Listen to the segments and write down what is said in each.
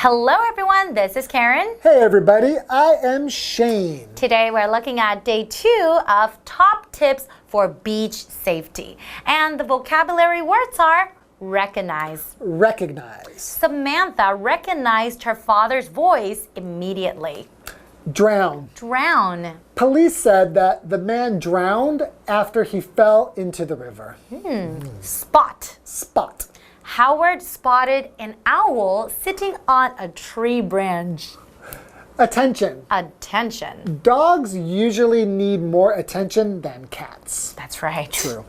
Hello everyone, this is Karen. Hey everybody, I am Shane. Today we're looking at day 2 of top tips for beach safety. And the vocabulary words are recognize. Recognize. Samantha recognized her father's voice immediately. Drown. Drown. Police said that the man drowned after he fell into the river. Spot. Spot. Howard spotted an owl sitting on a tree branch. Attention. Attention. Dogs usually need more attention than cats. That's right. True.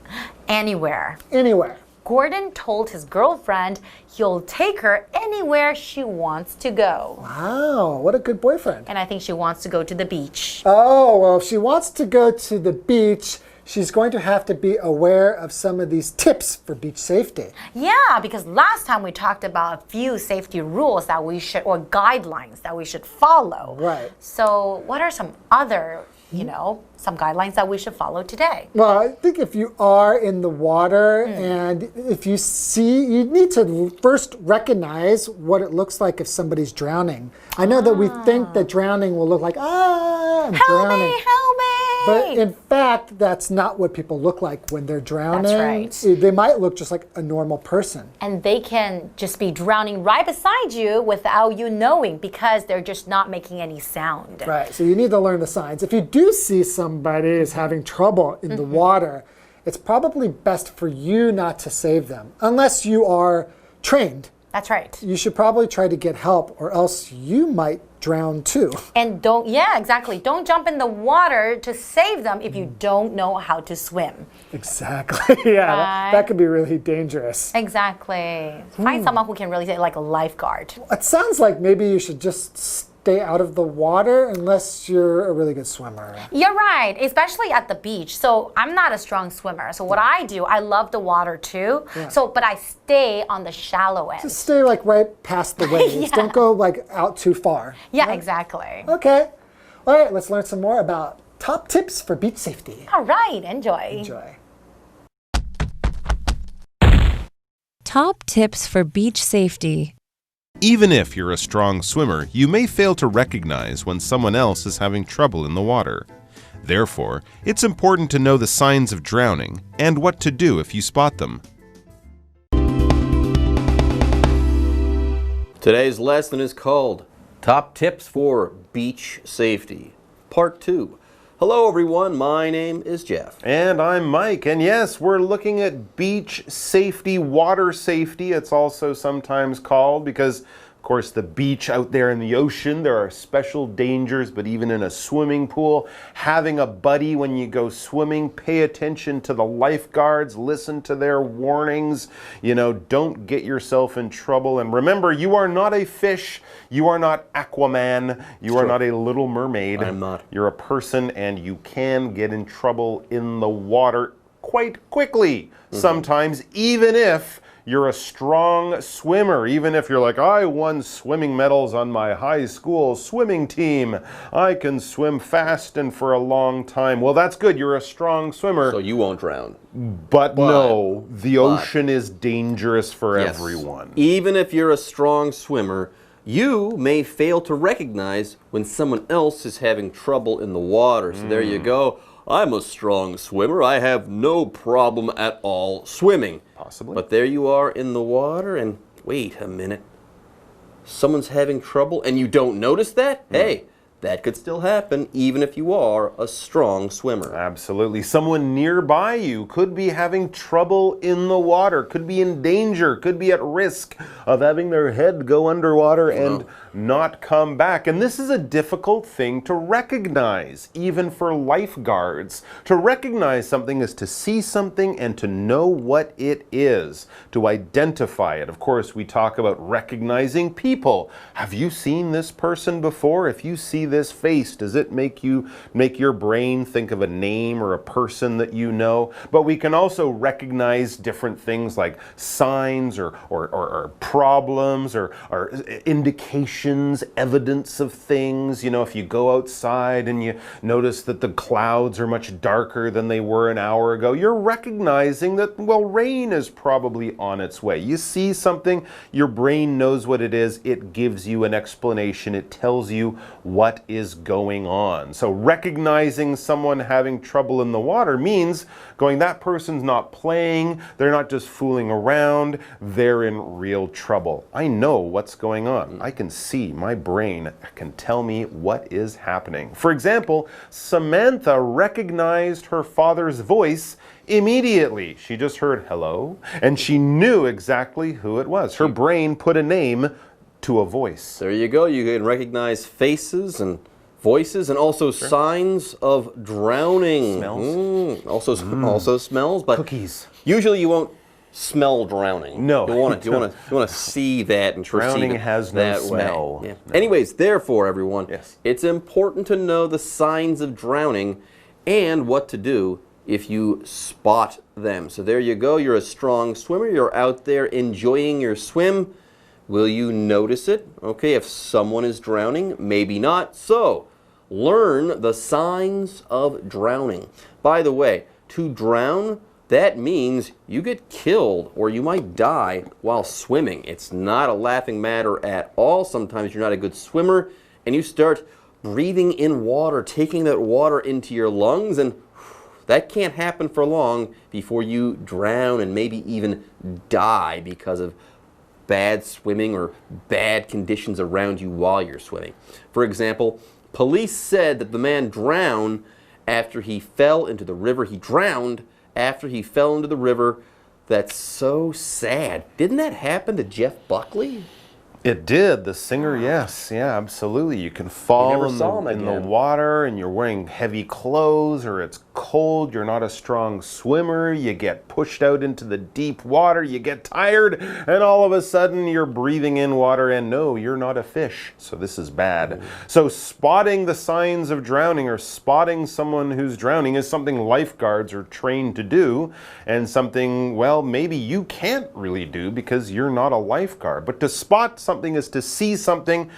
Anywhere. Anywhere. Gordon told his girlfriend he'll take her anywhere she wants to go. Wow, what a good boyfriend. And I think she wants to go to the beach. Oh, well, if she wants to go to the beach, she's going to have to be aware of some of these tips for beach safety. Yeah, because last time we talked about a few safety rules that we should, or guidelines that we should follow. Right. So what are some other, some guidelines that we should follow today? Well, I think if you are in the water and if you see, you need to first recognize what it looks like if somebody's drowning. I know that we think that drowning will look like, I'm drowning. Help me! But in fact, that's not what people look like when they're drowning. That's right. They might look just like a normal person. And they can just be drowning right beside you without you knowing because they're just not making any sound. Right, so you need to learn the signs. If you do see somebody is having trouble in the water, it's probably best for you not to save them, unless you are trained. That's right. You should probably try to get help or else you might drown too. And don't jump in the water to save them if you don't know how to swim. Exactly. Yeah, Right. that could be really dangerous. Exactly. Find someone who can really say like a lifeguard. It sounds like maybe you should just stay out of the water unless you're a really good swimmer. You're right, especially at the beach. So I'm not a strong swimmer. So what I do, I love the water too. Yeah. But I stay on the shallow end. Just stay like right past the waves. Yeah. Don't go like out too far. Yeah, Right? exactly. Okay. All right, let's learn some more about top tips for beach safety. All right, enjoy. Enjoy. Top tips for beach safety. Even if you're a strong swimmer, you may fail to recognize when someone else is having trouble in the water. Therefore, it's important to know the signs of drowning and what to do if you spot them. Today's lesson is called Top Tips for Beach Safety, Part 2. Hello everyone, my name is Jeff. And I'm Mike, and yes, we're looking at beach safety, water safety, it's also sometimes called, because of course the beach out there in the ocean, there are special dangers, but even in a swimming pool, having a buddy when you go swimming, pay attention to the lifeguards, listen to their warnings, don't get yourself in trouble. And remember, you are not a fish, you are not Aquaman, you are not a Little Mermaid. I'm not. You're a person and you can get in trouble in the water quite quickly. Sometimes, even if you're a strong swimmer, even if you're like, I won swimming medals on my high school swimming team. I can swim fast and for a long time. Well, that's good. You're a strong swimmer. So you won't drown. But no, the ocean is dangerous for Yes. everyone. Even if you're a strong swimmer, you may fail to recognize when someone else is having trouble in the water. So there you go. I'm a strong swimmer. I have no problem at all swimming. Possibly. But there you are in the water and wait a minute. Someone's having trouble and you don't notice that? Hey, that could still happen even if you are a strong swimmer. Absolutely. Someone nearby you could be having trouble in the water, could be in danger, could be at risk of having their head go underwater and not come back. And this is a difficult thing to recognize, even for lifeguards. To recognize something is to see something and to know what it is, to identify it. Of course, we talk about recognizing people. Have you seen this person before? If you see this face, does it make your brain think of a name or a person that you know? But we can also recognize different things like signs or problems or indications indications, evidence of things. You know, if you go outside and you notice that the clouds are much darker than they were an hour ago, you're recognizing that, well, rain is probably on its way. You see something, your brain knows what it is, it gives you an explanation, it tells you what is going on. So recognizing someone having trouble in the water means going, that person's not playing, they're not just fooling around, they're in real trouble. I know what's going on. I can see, my brain can tell me what is happening. For example, Samantha recognized her father's voice immediately. She just heard hello, and she knew exactly who it was. Her brain put a name to a voice. There you go. You can recognize faces and voices and also signs of drowning. Smells. Also smells, but Cookies. usually you won't smell drowning. No. You want to see that and Drowning perceive it has no that smell. way. Yeah. No. Anyways, therefore, everyone, Yes. it's important to know the signs of drowning and what to do if you spot them. So there you go. You're a strong swimmer. You're out there enjoying your swim. Will you notice it? Okay, if someone is drowning, maybe not. So, learn the signs of drowning. By the way, to drown, that means you get killed or you might die while swimming. It's not a laughing matter at all. Sometimes you're not a good swimmer and you start breathing in water, taking that water into your lungs, and that can't happen for long before you drown and maybe even die because of bad swimming or bad conditions around you while you're swimming. For example, police said that the man drowned after he fell into the river. He drowned after he fell into the river. That's so sad. Didn't that happen to Jeff Buckley? It did. The singer, yes. Yeah, absolutely. You can fall never in saw him the again. water and you're wearing heavy clothes or it's cold, you're not a strong swimmer, you get pushed out into the deep water, you get tired, and all of a sudden you're breathing in water and no, you're not a fish. So this is bad. So spotting the signs of drowning or spotting someone who's drowning is something lifeguards are trained to do and something, well, maybe you can't really do because you're not a lifeguard. But to spot something is to see something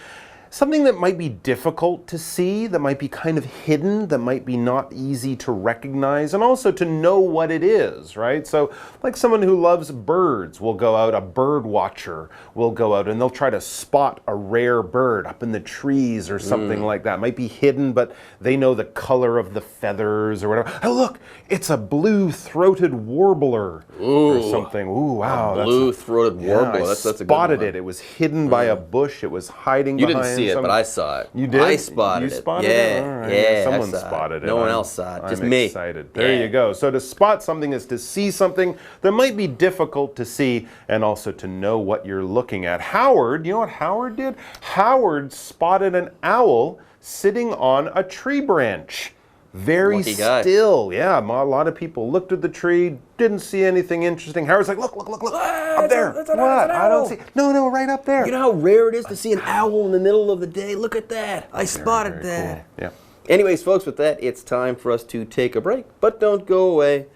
that might be difficult to see, that might be kind of hidden, that might be not easy to recognize, and also to know what it is, right? So like someone who loves birds will go out, a bird watcher will go out and they'll try to spot a rare bird up in the trees or something like that. It might be hidden, but they know the color of the feathers or whatever. Oh, look, it's a blue-throated warbler or something. Ooh, wow. Blue-throated warbler. Yeah, That's a good spotted one. it. It was hidden by a bush. It was hiding You behind didn't see it, some... but I saw it. You did? I spotted You it. spotted yeah, it? All right. yeah. Someone I saw spotted it. No one I'm- else saw it. Just I'm me. excited. There Yeah. you go. So to spot something is to see something that might be difficult to see and also to know what you're looking at. Howard, you know what Howard did? Howard spotted an owl sitting on a tree branch. Very Lucky guy. still. Yeah, a lot of people looked at the tree, didn't see anything interesting. Howard's like, look, up there. That's an What? I owl. don't see. No, right up there. You know how rare it is to see an owl in the middle of the day? Look at that. I spotted Very that. cool. Yeah. Anyways, folks, with that, it's time for us to take a break. But don't go away.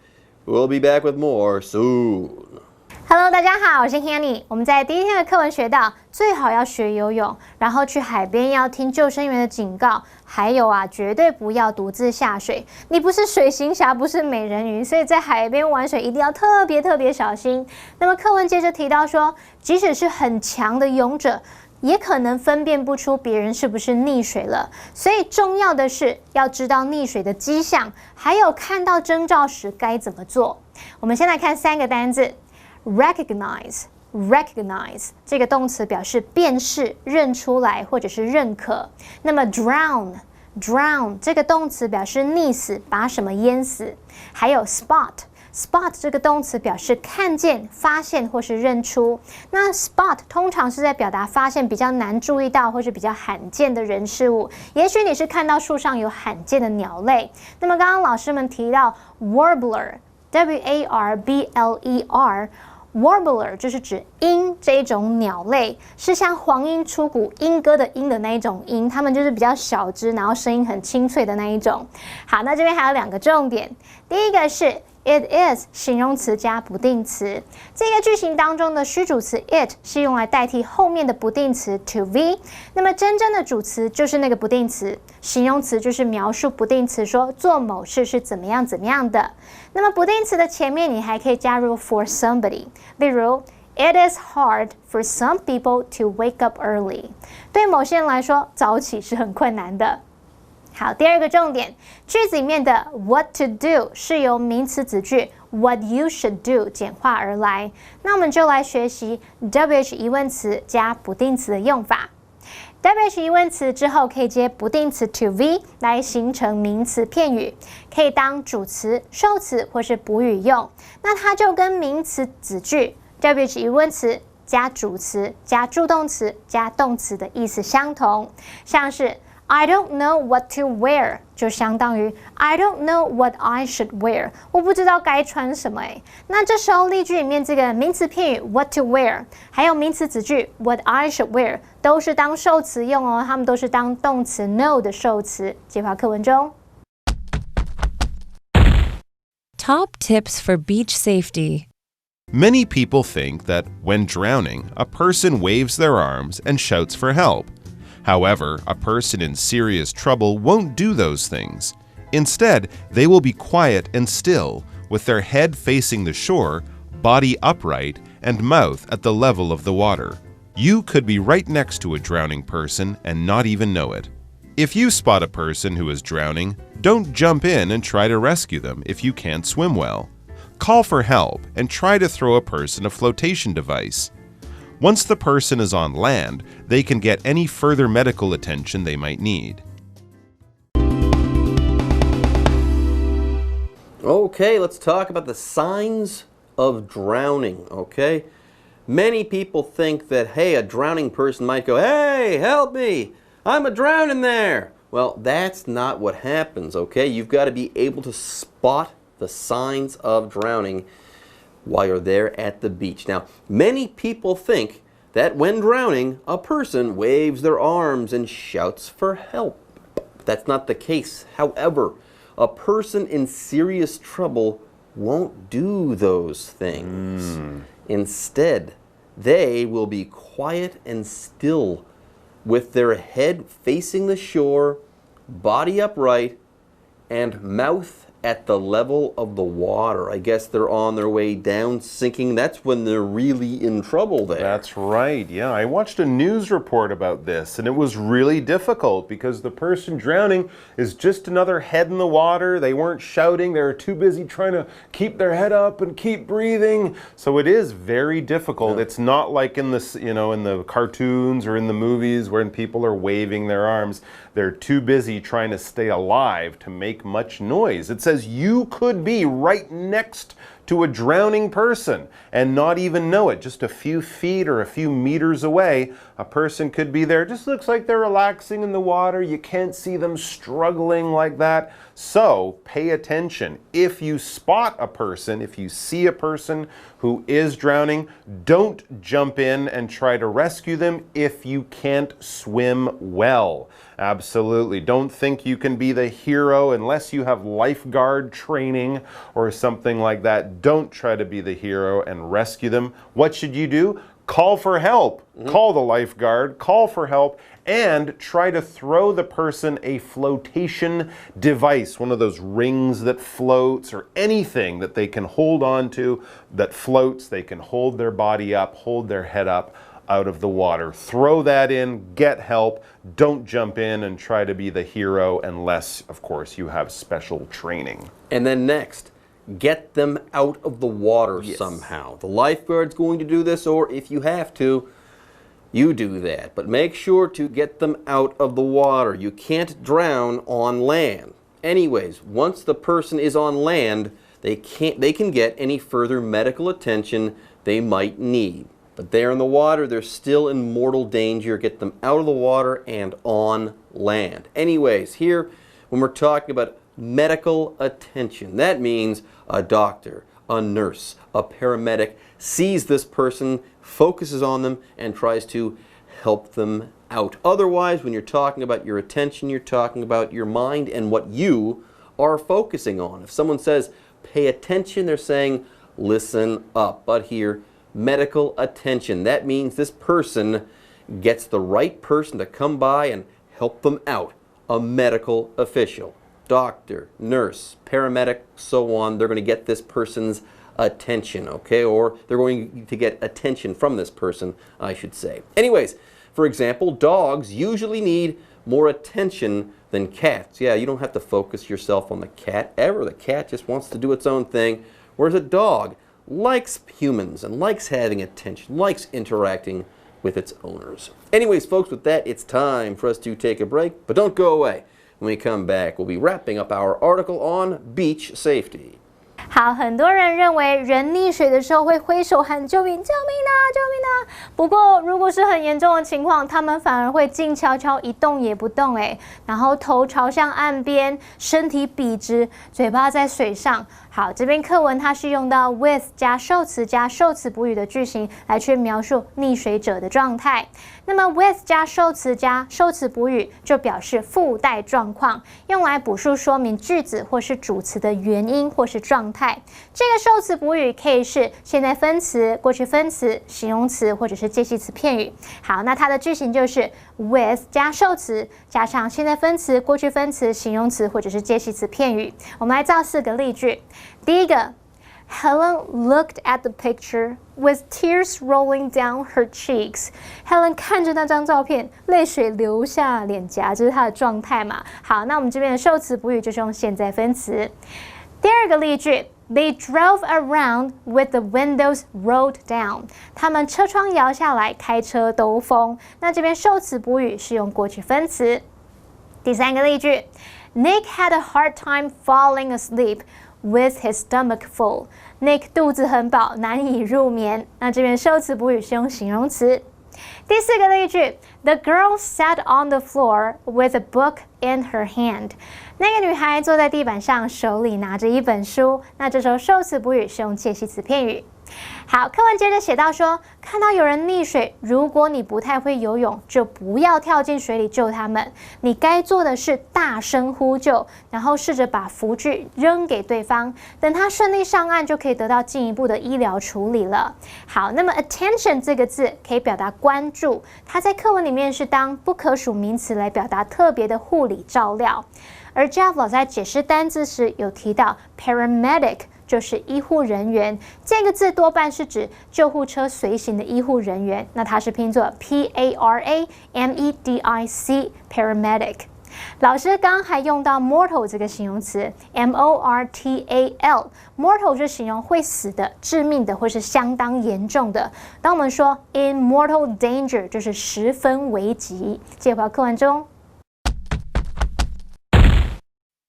We'll be back with more soon. Hello， 大家好，我是 Hanny。我们在第一天的课文学到，最好要学游泳，然后去海边要听救生员的警告，还有啊，绝对不要独自下水。你不是水行侠，不是美人鱼，所以在海边玩水一定要特别小心。那么课文接着提到说，即使是很强的泳者，也可能分辨不出别人是不是溺水了，所以重要的是要知道溺水的迹象，还有看到征兆时该怎么做。我们先来看3个单字。Recognize 这个动词表示辨识、认出来或者是认可。那么 drown 这个动词表示溺死、把什么淹死。还有 spot 这个动词表示看见、发现或是认出。那 spot 通常是在表达发现比较难注意到或是比较罕见的人事物。也许你是看到树上有罕见的鸟类。那么刚刚老师们提到 warbler Warbler 就是指鹰这一种鸟类，是像黄莺出谷莺歌的莺的那一种莺，它们就是比较小只，然后声音很清脆的那一种。好，那这边还有2个重点，第一个是 It is 形容词加不定词。这个句型当中的虚主词 it 是用来代替后面的不定词 to be， 那么真正的主词就是那个不定词，形容词就是描述不定词说做某事是怎么样怎么样的。那么不定词的前面你还可以加入 for somebody， 例如It is hard for some people to wake up early。 对某些人来说，早起是很困难的。好，第二个重点，句子里面的 what to do 是由名词子句 what you should do 简化而来。那我们就来学习 WH 疑问词加不定词的用法。WH 疑问词之后可以接不定词 to be 来形成名词片语，可以当主词、受词或是补语用。那它就跟名词子句 WH 疑问词加主词加助动词加动词的意思相同，像是I don't know what to wear 就相当于 I don't know what I should wear， 我不知道该穿什么那这时候例句里面这个名词片语 what to wear 还有名词子句 what I should wear 都是当受词用哦，它们都是当动词 know 的受词。介绍课文中 Top tips for beach safety. Many people think that when drowning, a person waves their arms and shouts for help. However, a person in serious trouble won't do those things. Instead, they will be quiet and still, with their head facing the shore, body upright, and mouth at the level of the water. You could be right next to a drowning person and not even know it. If you spot a person who is drowning, don't jump in and try to rescue them if you can't swim well. Call for help and try to throw a person a flotation device. Once the person is on land, they can get any further medical attention they might need. Okay, let's talk about the signs of drowning, okay? Many people think that, hey, a drowning person might go, hey, help me, I'm a drowning there. Well, that's not what happens, okay? You've got to be able to spot the signs of drowning while you're there at the beach. Now, many people think that when drowning, a person waves their arms and shouts for help. That's not the case. However, a person in serious trouble won't do those things. Instead, they will be quiet and still, with their head facing the shore, body upright, and mouth at the level of the water. I guess they're on their way down, sinking. That's when they're really in trouble there. That's right. Yeah, I watched a news report about this, and it was really difficult because the person drowning is just another head in the water. They weren't shouting. They were too busy trying to keep their head up and keep breathing. So it is very difficult. It's not like in this, in the cartoons or in the movies when people are waving their arms. They're too busy trying to stay alive to make much noise. It says you could be right next to a drowning person and not even know it. Just a few feet or a few meters away, a person could be there. Just looks like they're relaxing in the water. You can't see them struggling like that. So pay attention. If you spot a person, if you see a person who is drowning, don't jump in and try to rescue them if you can't swim well. Absolutely. Don't think you can be the hero unless you have lifeguard training or something like that. Don't try to be the hero and rescue them. What should you do? Call for help. Call the lifeguard, call for help, and try to throw the person a flotation device, one of those rings that floats or anything that they can hold on to that floats. They can hold their body up, hold their head up out of the water. Throw that in, get help. Don't jump in and try to be the hero unless, of course, you have special training. And then next, get them out of the water somehow. The lifeguard's going to do this, or if you have to, you do that. But make sure to get them out of the water. You can't drown on land. Anyways, once the person is on land, they can get any further medical attention they might need. But there in the water, they're still in mortal danger. Get them out of the water and on land. Anyways, here, when we're talking about medical attention, that means a doctor, a nurse, a paramedic sees this person, focuses on them, and tries to help them out. Otherwise, when you're talking about your attention, you're talking about your mind and what you are focusing on. If someone says, pay attention, they're saying listen up. But here, medical attention. That means this person gets the right person to come by and help them out. A medical official, doctor, nurse, paramedic, so on. They're going to get this person's attention, okay? Or they're going to get attention from this person, I should say. Anyways, for example, dogs usually need more attention than cats. Yeah, you don't have to focus yourself on the cat ever. The cat just wants to do its own thing, whereas a dog likes humans and likes having attention, likes interacting with its owners. Anyways, folks, with that, it's time for us to take a break, but don't go away. When we come back, we'll be wrapping up our article on beach safety. 好，很多人认为人溺水的时候会挥手喊救命，救命啊，救命啊！不过如果是很严重的情况，他们反而会静悄悄一动也不动，然后头朝向岸边，身体笔直，嘴巴在水上。好，这边课文它是用到 with 加受词加受词补语的句型来去描述溺水者的状态。那么 with 加受词加受词补语就表示附带状况，用来补述说明句子或是主词的原因或是状态。这个受词补语可以是现在分词、过去分词、形容词或者是介系词片语。好，那它的句型就是 with 加受词加上现在分词、过去分词、形容词或者是介系词片语。我们来造4个例句。第一个 Helen looked at the picture with tears rolling down her cheeks. Helen 看着那张照片，泪水流下脸颊，这是她的状态嘛。好，那我们这边的受词补语就是用现在分词。第二个例句 They drove around with the windows rolled down. 他们车窗摇下来，开车兜风。那这边受词补语是用过去分词。第三个例句 Nick had a hard time falling asleep with his stomach full. Nick 肚子很饱，难以入眠。那这边受词补语是用形容词。第4个例句 The girl sat on the floor with a book in her hand. 那个女孩坐在地板上，手里拿着一本书。那这时候受词补语是用介系词片语。好，课文接着写到说，看到有人溺水，如果你不太会游泳，就不要跳进水里救他们。你该做的是大声呼救，然后试着把浮具扔给对方，等他顺利上岸，就可以得到进一步的医疗处理了。好，那么 attention 这个字可以表达关注，它在课文里面是当不可数名词来表达特别的护理照料。而 Jeff 老师在解释单字时有提到 paramedic 就是医护人员，这个字多半是指救护车随行的医护人员，那它是拼作 P-A-R-A-M-E-D-I-C paramedic。老师刚刚还用到 mortal 这个形容词 M-O-R-T-A-L mortal 是形容会死的、致命的或是相当严重的。当我们说 in mortal danger 就是十分危急。接回到课文中。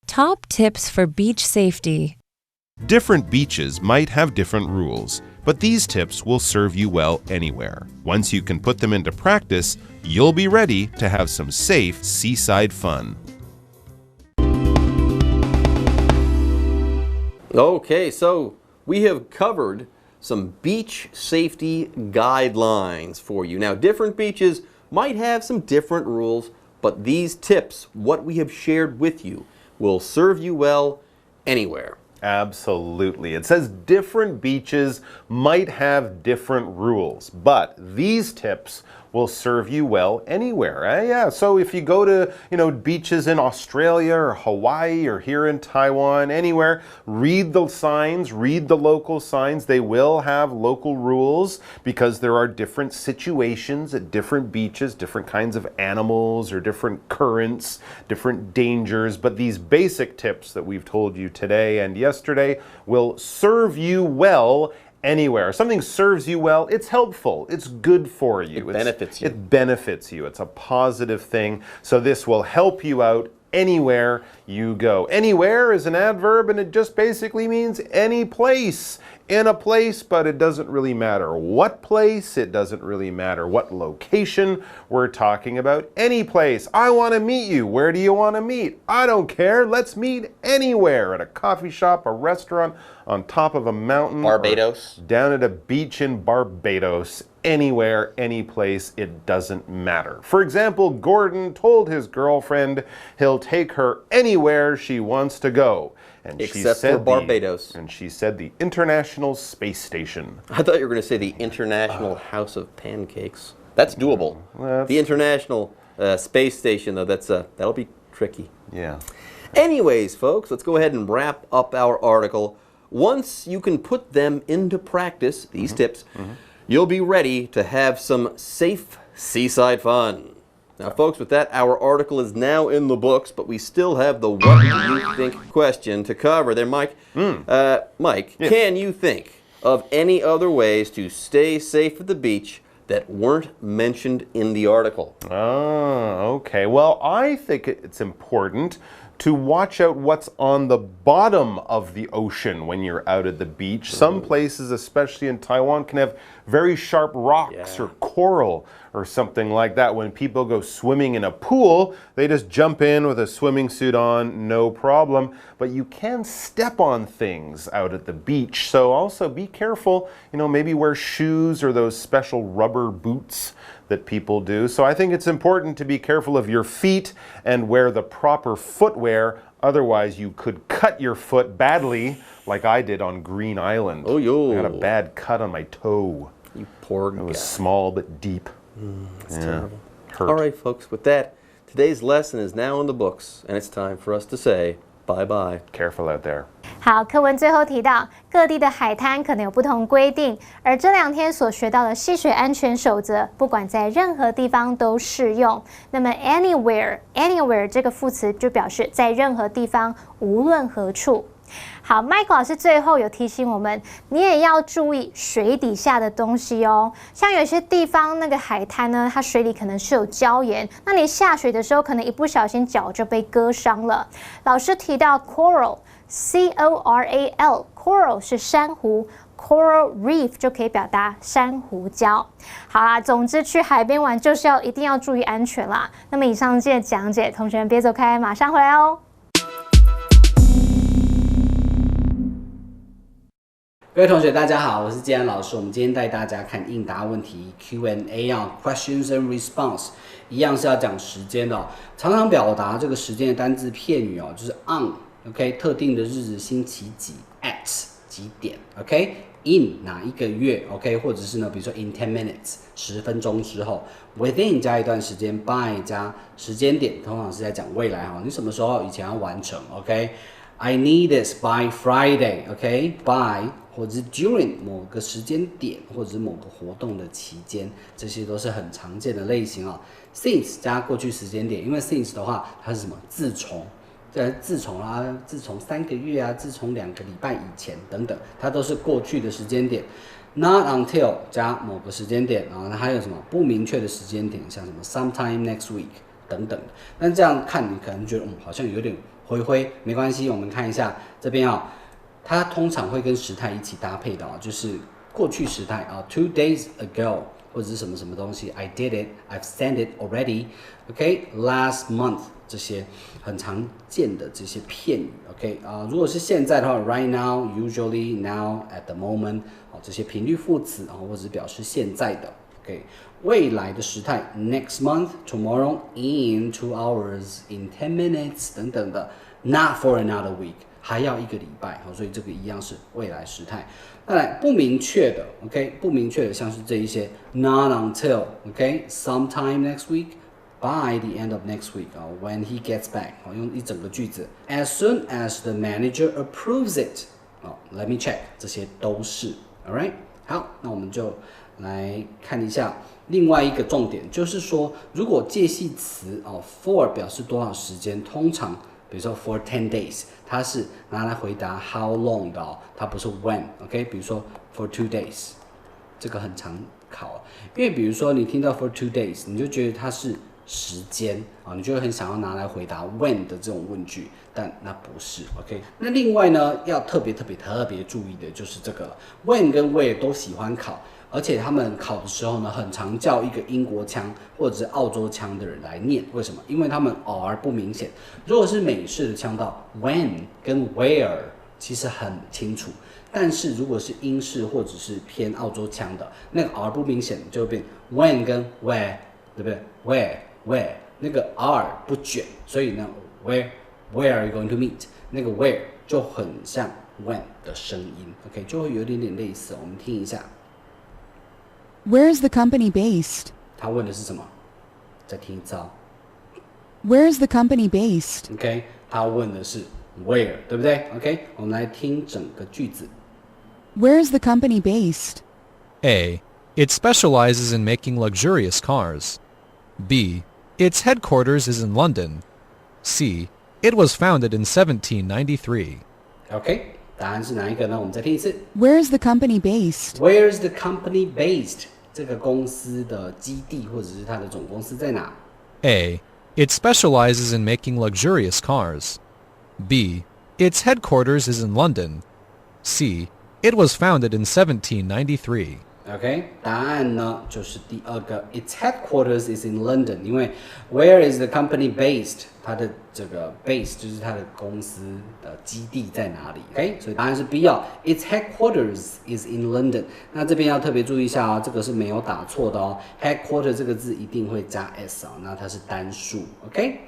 Top tips for beach safety. Different beaches might have different rules, but these tips will serve you well anywhere. Once you can put them into practice, you'll be ready to have some safe seaside fun. Okay, so we have covered some beach safety guidelines for you. Now, different beaches might have some different rules, but these tips, what we have shared with you, will serve you well anywhere. Absolutely. It says different beaches might have different rules, but these tips will serve you well anywhere. Yeah, so if you go to, beaches in Australia or Hawaii or here in Taiwan, anywhere, read the signs, read the local signs. They will have local rules because there are different situations at different beaches, different kinds of animals or different currents, different dangers. But these basic tips that we've told you today and yesterday will serve you well anywhere. Something serves you well, it's helpful, it's good for you. It benefits you. It benefits you. It's a positive thing. So this will help you out anywhere you go. Anywhere is an adverb and it just basically means any place. In a place, but it doesn't really matter what place, it doesn't really matter what location we're talking about. Any place. I want to meet you. Where do you want to meet? I don't care. Let's meet anywhere. At a coffee shop, a restaurant, on top of a mountain. Barbados. Down at a beach in Barbados. anywhere, any place, it doesn't matter. For example, Gordon told his girlfriend he'll take her anywhere she wants to go. And Except for Barbados. And she said the International Space Station. I thought you were going to say the International House of Pancakes. That's doable. The International Space Station, though, that'll be tricky. Yeah. Anyways, folks, let's go ahead and wrap up our article. Once you can put them into practice, these tips, you'll be ready to have some safe seaside fun. Now, folks, with that, our article is now in the books, but we still have the what do you think question to cover there, Mike. Mike, yes. Can you think of any other ways to stay safe at the beach that weren't mentioned in the article? Oh, okay. Well, I think it's important to watch out what's on the bottom of the ocean when you're out at the beach. Some places, especially in Taiwan, can have very sharp rocks or coral or something like that. When people go swimming in a pool, they just jump in with a swimming suit on, no problem. But you can step on things out at the beach. So also be careful, maybe wear shoes or those special rubber boots that people do. So I think it's important to be careful of your feet and wear the proper footwear. Otherwise, you could cut your foot badly, like I did on Green Island. Oh, yo. I got a bad cut on my toe. You poor guy. It was small but deep. That's terrible. Hurt. All right, folks, with that, today's lesson is now in the books, and it's time for us to say bye-bye. Careful out there. 好，课文最后提到，各地的海滩可能有不同规定，而这2天所学到的戏水安全守则，不管在任何地方都适用。那么 anywhere 这个副词就表示在任何地方，无论何处。好，Mike 老师最后有提醒我们，你也要注意水底下的东西哦。像有些地方那个海滩呢，它水里可能是有礁岩，那你下水的时候可能一不小心脚就被割伤了。老师提到 coral。Coral 是珊瑚 ，coral reef 就可以表达珊瑚礁。好啦，总之去海边玩就是一定要注意安全啦。那么以上这些讲解，同学们别走开，马上回来哦。各位同学，大家好，我是建安老师。我们今天带大家看应答问题 Q&A 啊 ，questions and response， 一样是要讲时间的哦。常常表达这个时间的单字片语哦，就是 on。OK， 特定的日子、星期几 ，at 几点 ，OK，in 哪一个月 ，OK， 或者是呢，比如说 in 10 minutes 10分钟之后 ，within 加一段时间 ，by 加时间点，通常是在讲未来哈，你什么时候以前要完成 ，OK，I need this by Friday，OK，by 或者是 during 某个时间点，或者是某个活动的期间，这些都是很常见的类型啊。since 加过去时间点，因为 since 的话，它是什么？自从。自从3个月啊，自从2个礼拜以前等等，它都是过去的时间点。Not until 加某个时间点，然后还有什么不明确的时间点，像什么 sometime next week 等等。但这样看你可能觉得好像有点灰，没关系，我们看一下这边啊，它通常会跟时态一起搭配的啊，就是过去时态啊 ，2 days ago 或者是什么什么东西 ，I did it, I've sent it already，OK，last month。这些很常见的这些片语 ，OK 如果是现在的话 ，right now, usually, now, at the moment， 这些频率副词或者是表示现在的 ，OK。未来的时态 ，next month, tomorrow, in 2 hours, in 10 minutes 等等的 ，not for another week， 还要1个礼拜，所以这个一样是未来时态。再来不明确的 ，OK， 不明确的像是这一些 ，not until，OK，sometime next week。By the end of next week, when he gets back, 用一整个句子 ，as soon as the manager approves it, let me check， 这些都是 ，alright， 好，那我们就来看一下另外一个重点，就是说，如果介系词for 表示多少时间，通常比如说 for 10 days， 它是拿来回答 how long 的它不是 when，OK， 比如说 for 2 days， 这个很常考，因为比如说你听到 for 2 days， 你就觉得它是时间你就会很想要拿来回答 when 的这种问句，但那不是 OK。那另外呢，要特别注意的就是这个 when 跟 where 都喜欢考，而且他们考的时候呢，很常叫一个英国腔或者是澳洲腔的人来念，为什么？因为他们 R 不明显。如果是美式的腔调 when 跟 where 其实很清楚。但是如果是英式或者是偏澳洲腔的，那个 R 不明显，就会变 when 跟 where， 对不对 ？where 那个 R 不卷，所以呢 where are you going to meet？ 那个 where 就很像 when 的声音 ，OK， 就会有点类似。我们听一下。Where is the company based? 他问的是什么？再听一次哦。Where is the company based? OK， 他问的是 where， 对不对 ？OK， 我们来听整个句子。Where is the company based? A. It specializes in making luxurious cars. B. Its headquarters is in London. C. It was founded in 1793. OK， 答案是哪一个呢？我们再听一次。Where is the company based? Where is the company based？ 这个公司的基地或者是它的总公司在哪 A. It specializes in making luxurious cars. B. Its headquarters is in London. C. It was founded in 1793. OK， 答案呢就是第二个 ，Its headquarters is in London。因为 Where is the company based？ 它的这个 base 就是它的公司的基地在哪里 ？OK， 所以答案是 B 哦 ，Its headquarters is in London。那这边要特别注意一下哦，这个是没有打错的哦。Headquarter 这个字一定会加 s 哦，那它是单数。OK，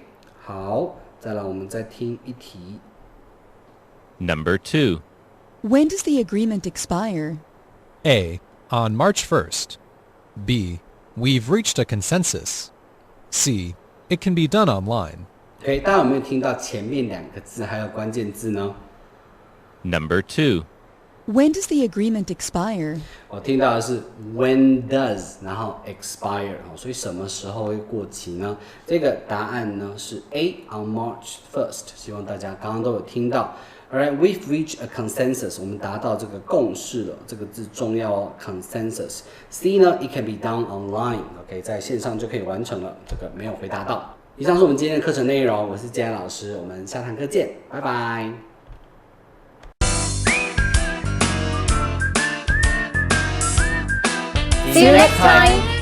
好，再来我们再听一题。Number 2. When does the agreement expire? A. On March 1st. B. We've reached a consensus. C. It can be done online. OK， 大家有没有听到前面两个字还有关键字呢？ Number 2. When does the agreement expire? 我听到的是 when does， 然后 expire， 所以什么时候会过期呢？这个答案呢是 A on March 1st， 希望大家刚刚都有听到。Alright, we've reached a consensus， 我们达到这个共识了，这个字重要哦 ，consensus。C 呢 ，it can be done online，OK， 在线上就可以完成了，这个没有回答到。以上是我们今天的课程内容，我是建安老师，我们下堂课见，拜拜。See you next time.